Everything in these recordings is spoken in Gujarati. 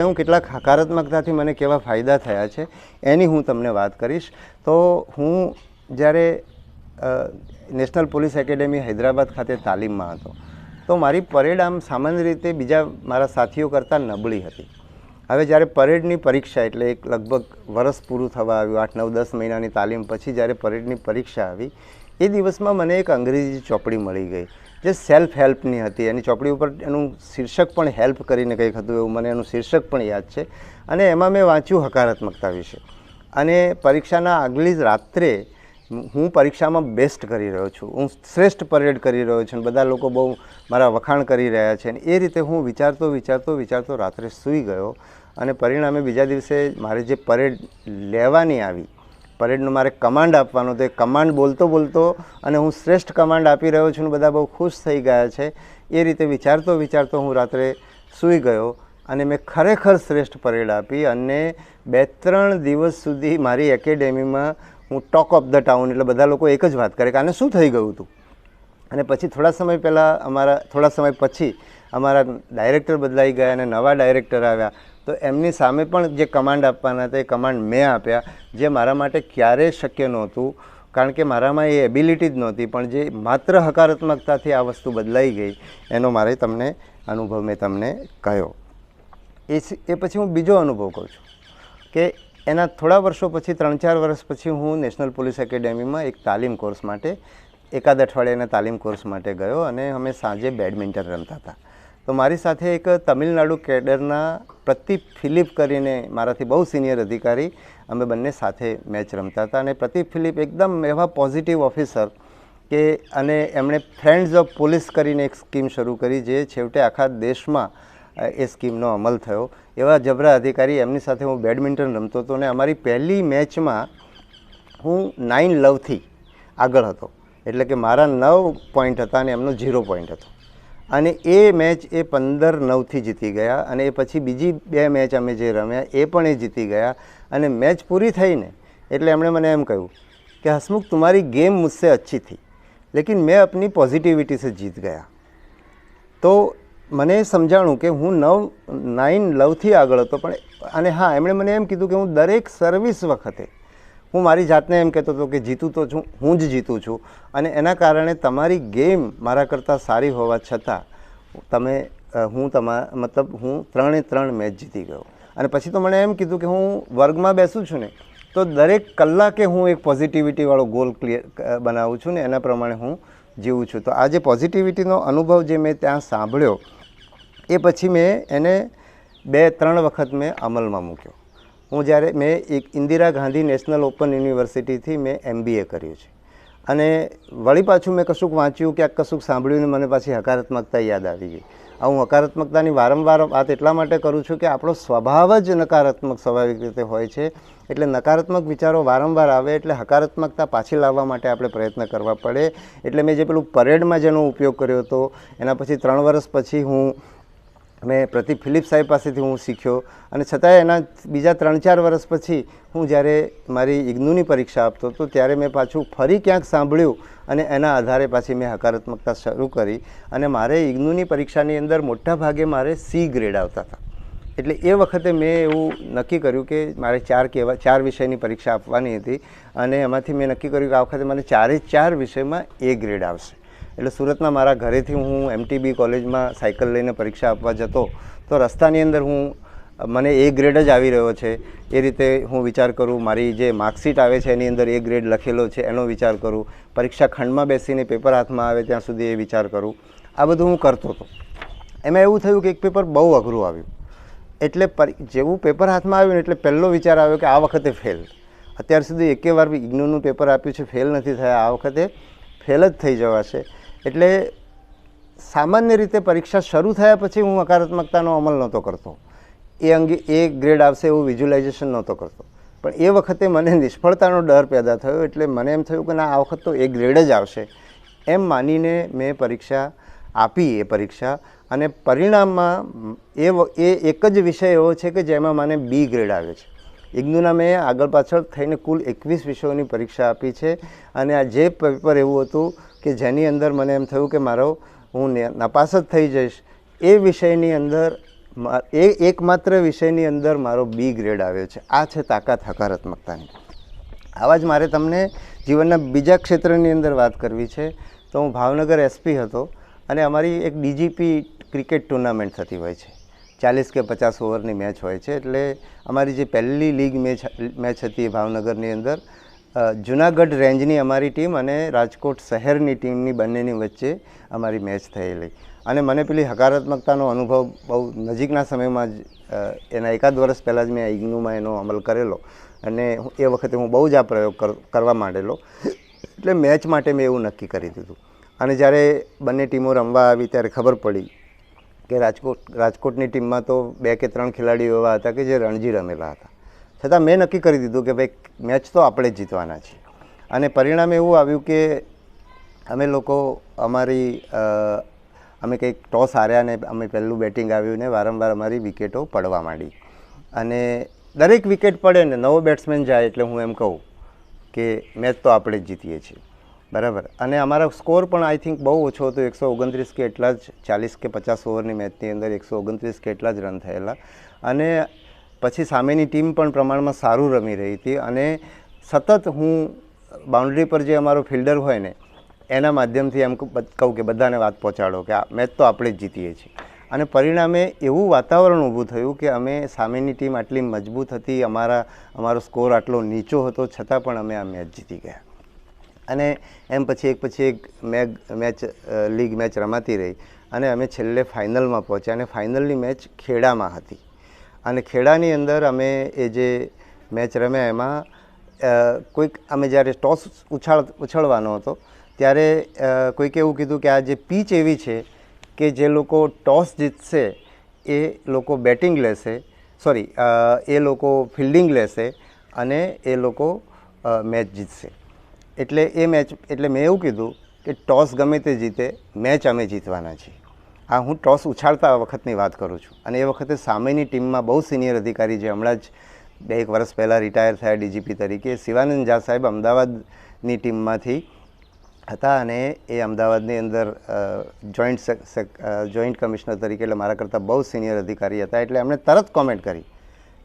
હું કેટલાક હકારાત્મકતાથી મને કેવા ફાયદા થયા છે એની હું તમને વાત કરીશ. તો હું જ્યારે નેશનલ પોલીસ એકેડેમી હૈદરાબાદ ખાતે તાલીમમાં હતો તો મારી પરેડ આમ સામાન્ય રીતે બીજા મારા સાથીઓ કરતાં નબળી હતી. હવે જ્યારે પરેડની પરીક્ષા એટલે એક લગભગ વર્ષ પૂરું થવા આવ્યું, 8, 9, 10 મહિનાની તાલીમ પછી જ્યારે પરેડની પરીક્ષા આવી એ દિવસમાં મને એક અંગ્રેજી ચોપડી મળી ગઈ જે સેલ્ફ હેલ્પની હતી. એની ચોપડી ઉપર એનું શીર્ષક પણ હેલ્પ કરીને કંઈક હતું, એવું મને એનું શીર્ષક પણ યાદ છે. અને એમાં મેં વાંચ્યું હકારાત્મકતા વિશે. અને પરીક્ષાના આગલી જ રાત્રે હું પરીક્ષામાં બેસ્ટ કરી રહ્યો છું, હું શ્રેષ્ઠ પરેડ કરી રહ્યો છું, બધા લોકો બહુ મારા વખાણ કરી રહ્યા છે. અને એ રીતે હું વિચારતો રાત્રે સૂઈ ગયો. અને પરિણામે બીજા દિવસે મારે જે પરેડ લેવાની આવી, પરેડનો મારે કમાન્ડ આપવાનો, તો એ કમાન્ડ બોલતો અને હું શ્રેષ્ઠ કમાન્ડ આપી રહ્યો છું ને બધા બહુ ખુશ થઈ ગયા છે. એ રીતે વિચારતો હું રાત્રે સૂઈ ગયો અને મેં ખરેખર શ્રેષ્ઠ પરેડ આપી. અને 2-3 દિવસ સુધી મારી એકેડેમીમાં હું ટોક ઓફ ધ ટાઉન, એટલે બધા લોકો એક જ વાત કરે કે આને શું થઈ ગયું હતું. અને પછી થોડા સમય પછી અમારા ડાયરેક્ટર બદલાઈ ગયા અને નવા ડાયરેક્ટર આવ્યા. તો એમની સામે પણ જે કમાન્ડ આપવાના હતા એ કમાન્ડ મેં આપ્યા, જે મારા માટે ક્યારેય શક્ય નહોતું, કારણ કે મારામાં એ એબિલિટી જ નહોતી. પણ જે માત્ર હકારાત્મકતાથી આ વસ્તુ બદલાઈ ગઈ એનો મારે તમને અનુભવ મેં તમને કહ્યો. એ પછી હું બીજો અનુભવ કહું છું કે એના થોડા વર્ષો પછી, 3-4 વર્ષ પછી હું નેશનલ પોલીસ એકેડેમીમાં એક તાલીમ કોર્સ માટે, એકાદ અઠવાડિયાના તાલીમ કોર્સ માટે ગયો અને અમે સાંજે બેડમિન્ટન રમતા હતા. તો મારી સાથે એક તમિલનાડુ કેડરના પ્રતિક ફિલિપ કરીને મારાથી બહુ સિનિયર અધિકારી, અમે બંને સાથે મેચ રમતા હતા. અને પ્રતિક ફિલિપ એકદમ એવા પોઝિટિવ ઓફિસર કે, અને એમણે ફ્રેન્ડ્સ ઓફ પોલીસ કરીને એક સ્કીમ શરૂ કરી જે છેવટે આખા દેશમાં એ સ્કીમનો અમલ થયો. એવા જબરા અધિકારી, એમની સાથે હું બેડમિન્ટન રમતો હતો. અને અમારી પહેલી મેચમાં હું 9 લવથી આગળ હતો, એટલે કે મારા 9 પોઈન્ટ હતા અને એમનો 0 પોઈન્ટ હતો. અને એ મેચ એ 15-9થી જીતી ગયા. અને એ પછી બીજી 2 મેચ અમે જે રમ્યા એ પણ એ જીતી ગયા. અને મેચ પૂરી થઈને એટલે એમણે મને એમ કહ્યું કે હસમુખ, तुम्हारी गेम मुझसे अच्छी थी लेकिन मैं अपनी पॉजिटिविटी से जीत गया. તો મને સમજાણું કે હું 9 લવથી આગળ હતો. પણ અને હા, એમણે મને એમ કીધું કે હું દરેક સર્વિસ વખતે હું મારી જાતને એમ કહેતો હતો કે જીતું તો છું, હું જ જીતું છું. અને એના કારણે તમારી ગેમ મારા કરતાં સારી હોવા છતાં હું 3-3 મેચ જીતી ગયો. અને પછી તો મને એમ કીધું કે હું વર્ગમાં બેસું છું ને તો દરેક કલાકે હું એક પોઝિટિવિટીવાળો ગોલ બનાવું છું ને એના પ્રમાણે હું જીવું છું. તો આ જે પોઝિટિવિટીનો અનુભવ જે મેં ત્યાં સાંભળ્યો એ પછી મેં એને 2-3 વખત મેં અમલમાં મૂક્યો. મેં એક ઇન્દિરા ગાંધી નેશનલ ઓપન યુનિવર્સિટીથી મેં MBA કર્યું છે. અને વળી પાછું મેં કશુંક વાંચ્યું, ક્યાંક કશુંક સાંભળ્યું ને મને પાછી હકારાત્મકતા યાદ આવી ગઈ. હું હકારાત્મકતાની વારંવાર વાત એટલા માટે કરું છું કે આપણો સ્વભાવ જ નકારાત્મક સ્વાભાવિક રીતે હોય છે. એટલે નકારાત્મક વિચારો વારંવાર આવે એટલે હકારાત્મકતા પાછી લાવવા માટે આપણે પ્રયત્ન કરવા પડે. એટલે મેં જે પેલું પરેડમાં જેનો ઉપયોગ કર્યો હતો એના પછી 3 વર્ષ પછી મેં પ્રતિક ફિલિપ સાહેબ પાસેથી હું શીખ્યો. અને છતાંય એના બીજા 3-4 વર્ષ પછી હું જ્યારે મારી ઇગ્નુની પરીક્ષા આપતો હતો ત્યારે મેં પાછું ફરી ક્યાંક સાંભળ્યું અને એના આધારે પાછી મેં હકારાત્મકતા શરૂ કરી. અને મારે ઇગ્નુની પરીક્ષાની અંદર મોટા ભાગે મારે C ગ્રેડ આવતા હતા. એટલે એ વખતે મેં એવું નક્કી કર્યું કે મારે 4 વિષયની પરીક્ષા આપવાની હતી. અને એમાંથી મેં નક્કી કર્યું કે આ વખતે મને 4 વિષયમાં A ગ્રેડ આવશે. એટલે સુરતના મારા ઘરેથી હું MTB કોલેજમાં સાયકલ લઈને પરીક્ષા આપવા જતો તો રસ્તાની અંદર મને A ગ્રેડ જ આવી રહ્યો છે એ રીતે હું વિચાર કરું. મારી જે માર્કશીટ આવે છે એની અંદર A ગ્રેડ લખેલો છે એનો વિચાર કરું. પરીક્ષા ખંડમાં બેસીને પેપર હાથમાં આવે ત્યાં સુધી એ વિચાર કરું. આ બધું હું કરતો હતો. એમાં એવું થયું કે એક પેપર બહુ અઘરું આવ્યું. એટલે જેવું પેપર હાથમાં આવ્યું ને એટલે પહેલો વિચાર આવ્યો કે આ વખતે ફેલ. અત્યાર સુધી એકે વાર ઇગ્નુનું પેપર આપ્યું છે, ફેલ નથી થયા, આ વખતે ફેલ જ થઈ જવાશે. એટલે સામાન્ય રીતે પરીક્ષા શરૂ થયા પછી હું હકારાત્મકતાનો અમલ નહોતો કરતો. એ અંગે A ગ્રેડ આવશે એવું વિઝ્યુલાઇઝેશન નહોતો કરતો. પણ એ વખતે મને નિષ્ફળતાનો ડર પેદા થયો. એટલે મને એમ થયું કે ના, આ વખત તો A ગ્રેડ જ આવશે એમ માનીને મેં પરીક્ષા આપી. એ પરીક્ષા અને પરિણામમાં એ એક જ વિષય એવો છે કે જેમાં મને B ગ્રેડ આવ્યો છે. ઇગ્નુના મેં આગળ પાછળ થઈને કુલ 21 વિષયોની પરીક્ષા આપી છે. અને આ જે પેપર એવું હતું કે જેની અંદર મને એમ થયું કે હું નાપાસ જ થઈ જઈશ, એ વિષયની અંદર એકમાત્ર વિષયની અંદર મારો બી ગ્રેડ આવ્યો છે. આ છે તાકાત હકારાત્મકતાની. આવા જ મારે તમને જીવનના બીજા ક્ષેત્રની અંદર વાત કરવી છે. તો હું ભાવનગર એસપી હતો અને અમારી એક ડીજીપી ક્રિકેટ ટુર્નામેન્ટ થતી હોય છે. 40 કે 50 ઓવરની મેચ હોય છે. એટલે અમારી જે પહેલી લીગ મેચ હતી ભાવનગરની અંદર જુનાગઢ રેન્જની અમારી ટીમ અને રાજકોટ શહેરની ટીમની બંનેની વચ્ચે અમારી મેચ થયેલી. અને મને પેલી હકારાત્મકતાનો અનુભવ બહુ નજીકના સમયમાં જ એના એકાદ વર્ષ પહેલાં જ મેં ઇગ્નુમાં એનો અમલ કરેલો અને એ વખતે હું બહુ જ આ પ્રયોગ કરવા માંડેલો. એટલે મેચ માટે મેં એવું નક્કી કરી દીધું. અને જ્યારે બંને ટીમો રમવા આવી ત્યારે ખબર પડી કે રાજકોટની ટીમમાં તો 2 કે 3 ખેલાડીઓ એવા હતા કે જે રણજી રમેલા હતા. છતાં મેં નક્કી કરી દીધું કે ભાઈ મેચ તો આપણે જ જીતવાના છીએ. અને પરિણામ એવું આવ્યું કે અમે લોકો અમે કંઈક ટોસ હાર્યા ને અમે પહેલું બેટિંગ આવ્યું ને વારંવાર અમારી વિકેટો પડવા માંડી. અને દરેક વિકેટ પડે ને નવો બેટ્સમેન જાય એટલે હું એમ કહું કે મેચ તો આપણે જ જીતીએ છીએ. બરાબર. અને અમારો સ્કોર પણ આઈ થિંક બહુ ઓછો હતો. 129 કે એટલા જ 40 કે 50 ઓવરની મેચની અંદર 129 કે એટલા જ રન થયેલા. અને પછી સામેની ટીમ પણ પ્રમાણમાં સારું રમી રહી હતી. અને સતત હું બાઉન્ડ્રી પર જે અમારો ફિલ્ડર હોય ને એના માધ્યમથી એમ કહું કે બધાને વાત પહોંચાડો કે આ મેચ તો આપણે જ જીતીએ છીએ. અને પરિણામે એવું વાતાવરણ ઊભું થયું કે અમે સામેની ટીમ આટલી મજબૂત હતી, અમારો સ્કોર આટલો નીચો હતો, છતાં પણ અમે આ મેચ જીતી ગયા. અને એમ પછી એક લીગ મેચ રમાતી રહી અને અમે છેલ્લે ફાઇનલમાં પહોંચ્યા. અને ફાઇનલની મેચ ખેડામાં હતી. અને ખેડાની અંદર અમે એ જે મેચ રમ્યા એમાં અમે જ્યારે ટોસ ઉછાળવાનો હતો ત્યારે કોઈકે એવું કીધું કે આ જે પીચ એવી છે કે જે લોકો ટોસ જીતશે એ લોકો બેટિંગ લેશે, એ લોકો ફિલ્ડિંગ લેશે અને એ લોકો મેચ જીતશે. એટલે મેં એવું કીધું કે ટોસ ગમે તે જીતે, મેચ અમે જીતવાના છીએ. આ હું ટોસ ઉછાળતા વખતની વાત કરું છું. અને એ વખતે સામેની ટીમમાં બહુ સિનિયર અધિકારી જે હમણાં જ 2-1 વર્ષ પહેલાં રિટાયર થયા ડીજીપી તરીકે શિવાનંદ ઝા સાહેબ અમદાવાદની ટીમમાંથી હતા. અને એ અમદાવાદની અંદર જોઈન્ટ કમિશનર તરીકે એટલે મારા કરતાં બહુ સિનિયર અધિકારી હતા. એટલે એમણે તરત કોમેન્ટ કરી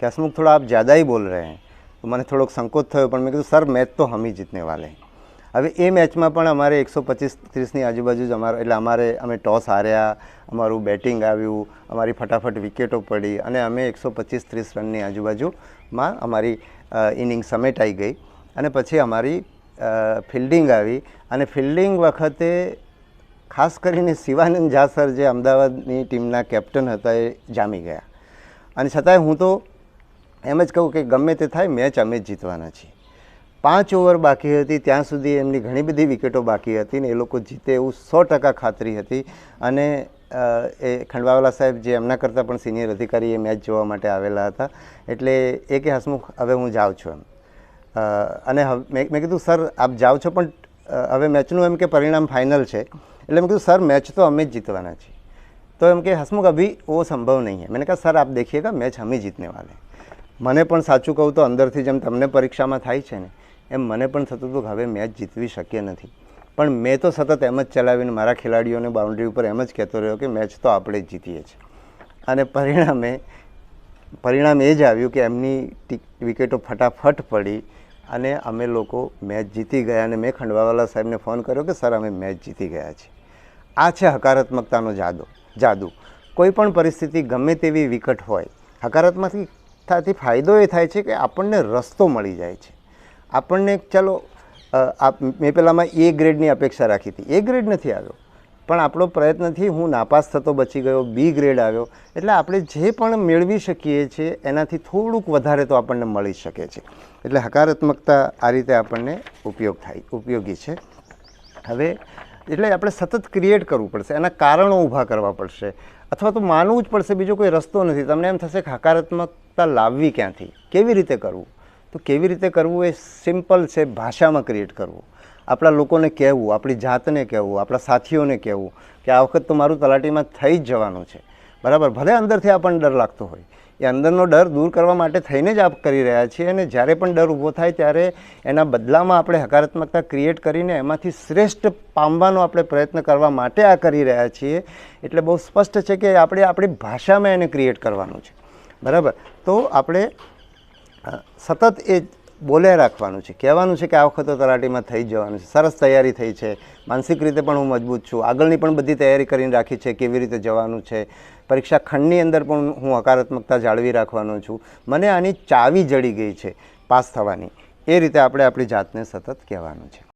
કે હસમુખ થોડા આપ જ્યાદા ही બોલ रहे हैं. તો મને થોડોક સંકોચ થયો પણ મેં કીધું સર મેચ તો હમ ही જીતને વાલે. હવે એ મેચમાં પણ અમારે 125-30ની આજુબાજુ જ અમે ટોસ હાર્યા, અમારું બેટિંગ આવ્યું, અમારી ફટાફટ વિકેટો પડી અને અમે 125-30 રનની આજુબાજુમાં અમારી ઇનિંગ સમેટાઈ ગઈ. અને પછી અમારી ફિલ્ડિંગ આવી. અને ફિલ્ડિંગ વખતે ખાસ કરીને શિવાનંદ ઝા સર જે અમદાવાદની ટીમના કેપ્ટન હતા એ જામી ગયા. અને છતાંય હું તો એમ જ કહું કે ગમે તે થાય મેચ અમે જ જીતવાના છીએ. 5 ઓવર બાકી હતી ત્યાં સુધી એમની ઘણી બધી વિકેટો બાકી હતી ને એ લોકો જીતે એવું 100% ખાતરી હતી. અને એ ખંડવાવાલા સાહેબ જે એમના કરતાં પણ સિનિયર અધિકારી એ મેચ જોવા માટે આવેલા હતા. એટલે એ કે હસમુખ હવે હું જાઉં છું એમ. અને મેં કીધું સર આપ જાઓ છો પણ હવે મેચનું એમ કે પરિણામ ફાઇનલ છે. એટલે મેં કીધું સર મેચ તો અમે જ જીતવાના છીએ. તો એમ કે હસમુખ અભી वो संभव नहीं है. मैंने कहा सर आप देखिएगा मैच हम ही जीतने वाले. મને પણ સાચું કહું તો અંદરથી જેમ તમને પરીક્ષામાં થાય છે ને એમ મને પણ થતું હતું કે હવે મેચ જીતવી શક્ય નથી. પણ મેં તો સતત એમ જ ચલાવીને મારા ખેલાડીઓને બાઉન્ડ્રી ઉપર એમ જ કહેતો રહ્યો કે મેચ તો આપણે જ જીતીએ છીએ. અને પરિણામ એ જ આવ્યું કે એમની વિકેટો ફટાફટ પડી અને અમે લોકો મેચ જીતી ગયા. અને મેં ખંડવાવાલા સાહેબને ફોન કર્યો કે સર અમે મેચ જીતી ગયા છીએ. આ છે હકારાત્મકતાનો જાદુ. કોઈ પણ પરિસ્થિતિ ગમે તેવી વિકટ હોય, હકારાત્મકતાથી ફાયદો એ થાય છે કે આપણને રસ્તો મળી જાય છે. આપણને ચાલો મેં પહેલાંમાં એ ગ્રેડની અપેક્ષા રાખી હતી, એ ગ્રેડ નથી આવ્યો પણ આપણો પ્રયત્નથી હું નાપાસ થતો બચી ગયો, બી ગ્રેડ આવ્યો. એટલે આપણે જે પણ મેળવી શકીએ છીએ એનાથી થોડુંક વધારે તો આપણને મળી શકે છે. એટલે હકારાત્મકતા આ રીતે આપણને ઉપયોગી છે. હવે એટલે આપણે સતત ક્રિએટ કરવું પડશે, એના કારણો ઊભા કરવા પડશે અથવા તો માનવું જ પડશે, બીજો કોઈ રસ્તો નથી. તમને એમ થશે કે હકારાત્મકતા લાવવી ક્યાંથી, કેવી રીતે કરવું? તો કેવી રીતે કરવું એ સિમ્પલ છે, ભાષામાં ક્રિએટ કરવું. આપણા લોકોને કહેવું, આપણી જાતને કહેવું, આપણા સાથીઓને કહેવું કે આ વખત તો મારું તલાટીમાં થઈ જ જવાનું છે. બરાબર, ભલે અંદરથી આપણને ડર લાગતો હોય એ અંદરનો ડર દૂર કરવા માટે થઈને જ આપ કરી રહ્યા છીએ, અને જ્યારે પણ ડર ઊભો થાય ત્યારે એના બદલામાં આપણે હકારાત્મકતા ક્રિએટ કરીને એમાંથી શ્રેષ્ઠ પામવાનો આપણે પ્રયત્ન કરવા માટે આ કરી રહ્યા છીએ. એટલે બહુ સ્પષ્ટ છે કે આપણે આપણી ભાષામાં એને ક્રિએટ કરવાનું છે, બરાબર. તો આપણે સતત એ બોલ્યા રાખવાનું છે, કહેવાનું છે કે આ વખતે તલાટીમાં થઈ જવાનું છે, સરસ તૈયારી થઈ છે, માનસિક રીતે પણ હું મજબૂત છું, આગળની પણ બધી તૈયારી કરીને રાખી છે, કેવી રીતે જવાનું છે, પરીક્ષા ખંડની અંદર પણ હું હકારાત્મકતા જાળવી રાખવાનો છું, મને આની ચાવી જડી ગઈ છે પાસ થવાની. એ રીતે આપણે આપણી જાતને સતત કહેવાનું છે.